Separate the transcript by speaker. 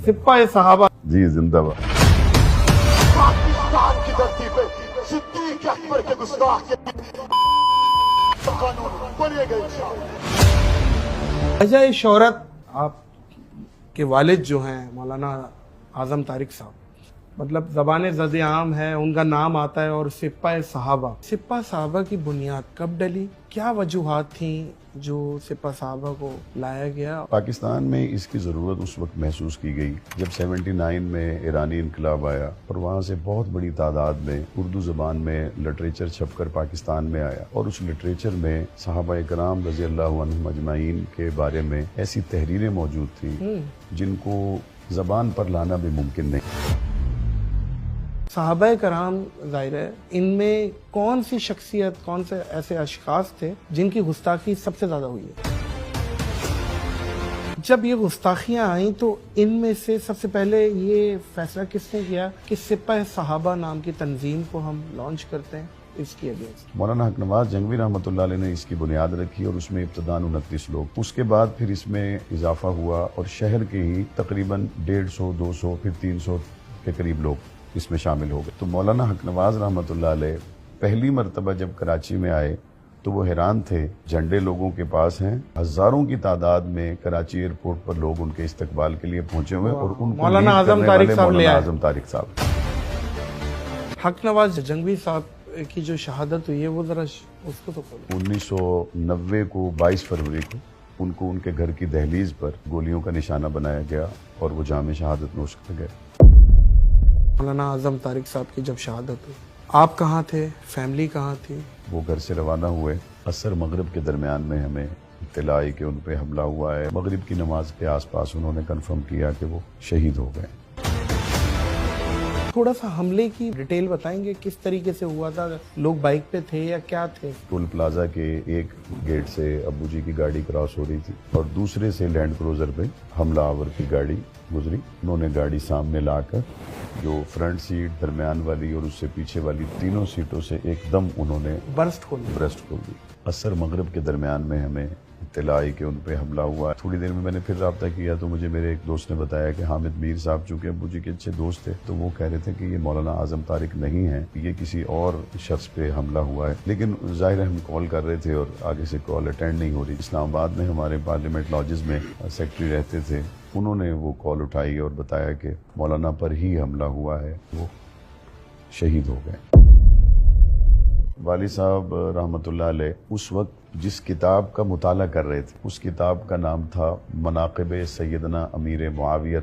Speaker 1: सिपाही साहबा
Speaker 2: जी जिंदाबाद।
Speaker 3: पाकिस्तान की धरती पे सिद्दीक अकबर के गुस्ताख के कानून बनेगा इंशाअल्लाह।
Speaker 1: वजह शोहरत आप के वालिद जो हैं मौलाना आज़म तारिक साहब, मतलब ज़बान ज़द आम है, उनका नाम आता है और सिपाही साहबा। सिपाही साहबा की बुनियाद कब डली, क्या वजूहात थी जो सिपाही साहबा को लाया गया?
Speaker 2: पाकिस्तान में इसकी ज़रूरत उस वक्त महसूस की गई जब 79 में ईरानी इनकलाब आया और वहाँ से बहुत बड़ी तादाद में उर्दू ज़बान में लिटरेचर छपकर पाकिस्तान में आया और उस लिटरेचर में सहाबा इकराम रज़ी अल्लाह अन्हुम अजमाइन के बारे में ऐसी तहरीरें मौजूद थी जिनको ज़बान पर लाना भी मुमकिन नहीं।
Speaker 1: सहाबा कराम ज़ाहिर है, इनमें कौन सी शख्सियत, कौन से ऐसे अशखास थे जिनकी गुस्ताखी सबसे ज़्यादा हुई है? जब ये गुस्ताखियाँ आई तो इनमें से सबसे पहले ये फैसला किसने किया कि सिपाही साहबा नाम की तंजीम को हम लॉन्च करते हैं इसकी अगेंस्ट?
Speaker 2: मौलाना हक नवाज जंगवी रहमतुल्लाह अलैह ने इसकी बुनियाद रखी और उसमें इब्तदान 29 लोग, उसके बाद फिर इसमें इजाफा हुआ और शहर के ही तकरीबन 150, 200 फिर 300 के करीब लोग इसमें शामिल हो गए। तो मौलाना हक नवाज रहमतुल्लाह अलैह पहली मरतबा जब कराची में आए तो वो हैरान थे, झंडे लोगों के पास हैं, हजारों की तादाद में कराची एयरपोर्ट पर लोग उनके इस्तकबाल के लिए पहुंचे हुए और उनको
Speaker 1: मौलाना
Speaker 2: लीड
Speaker 1: आज़म
Speaker 2: करने
Speaker 1: तारिक
Speaker 2: वाले
Speaker 1: साहब ले
Speaker 2: मौलाना
Speaker 1: आए।
Speaker 2: आज़म तारिक साहब।
Speaker 1: हक नवाज जंगवी साहब की जो शहादत हुई है वो जरा उसको तो खोलो।
Speaker 2: 1990 को 22 फरवरी को उनको उनके घर की दहलीज पर गोलियों का निशाना बनाया गया और वो जामे शहादत नोश कर गए।
Speaker 1: मौलाना आज़म तारिक साहब की जब शहादत हुई, आप कहाँ थे, फैमिली कहाँ थी?
Speaker 2: वो घर से रवाना हुए, असर मगरिब के दरमियान में हमें इत्तला आई कि उन पे हमला हुआ है। मगरिब की नमाज के आसपास उन्होंने कंफर्म किया कि वो शहीद हो गए।
Speaker 1: थोड़ा सा हमले की डिटेल बताएंगे, किस तरीके से हुआ था? लोग बाइक पे थे या क्या थे?
Speaker 2: टोल प्लाजा के एक गेट से अब्बू जी की गाड़ी क्रॉस हो रही थी और दूसरे से लैंड क्रूजर पे हमलावर की गाड़ी गुजरी। उन्होंने गाड़ी सामने लाकर जो फ्रंट सीट, दरमियान वाली और उससे पीछे वाली तीनों सीटों से एकदम उन्होंने
Speaker 1: बर्स्ट खोल
Speaker 2: ब्रेस्ट खोल दी। असर मगरिब के दरमियान में हमें इत्तला आई कि उन पे हमला हुआ। थोड़ी देर में मैंने फिर रब्ता किया तो मुझे मेरे एक दोस्त ने बताया कि हामिद मीर साहब चूंकि अब्बू जी के अच्छे दोस्त थे तो वो कह रहे थे कि ये मौलाना आज़म तारिक नहीं है, ये किसी और शख्स पे हमला हुआ है। लेकिन जाहिर है हम कॉल कर रहे थे और आगे से कॉल अटेंड नहीं हो रही। इस्लामाबाद में हमारे पार्लियामेंट लॉजेस में सेक्रेटरी रहते थे, उन्होंने वो कॉल उठाई और बताया कि मौलाना पर ही हमला हुआ है, वो शहीद हो गए। वाली साहब रहमतुल्लाह अलैह उस वक्त जिस किताब का मुताला कर रहे थे उस किताब का नाम था मनाक़िब सैयदना अमीर मुआविया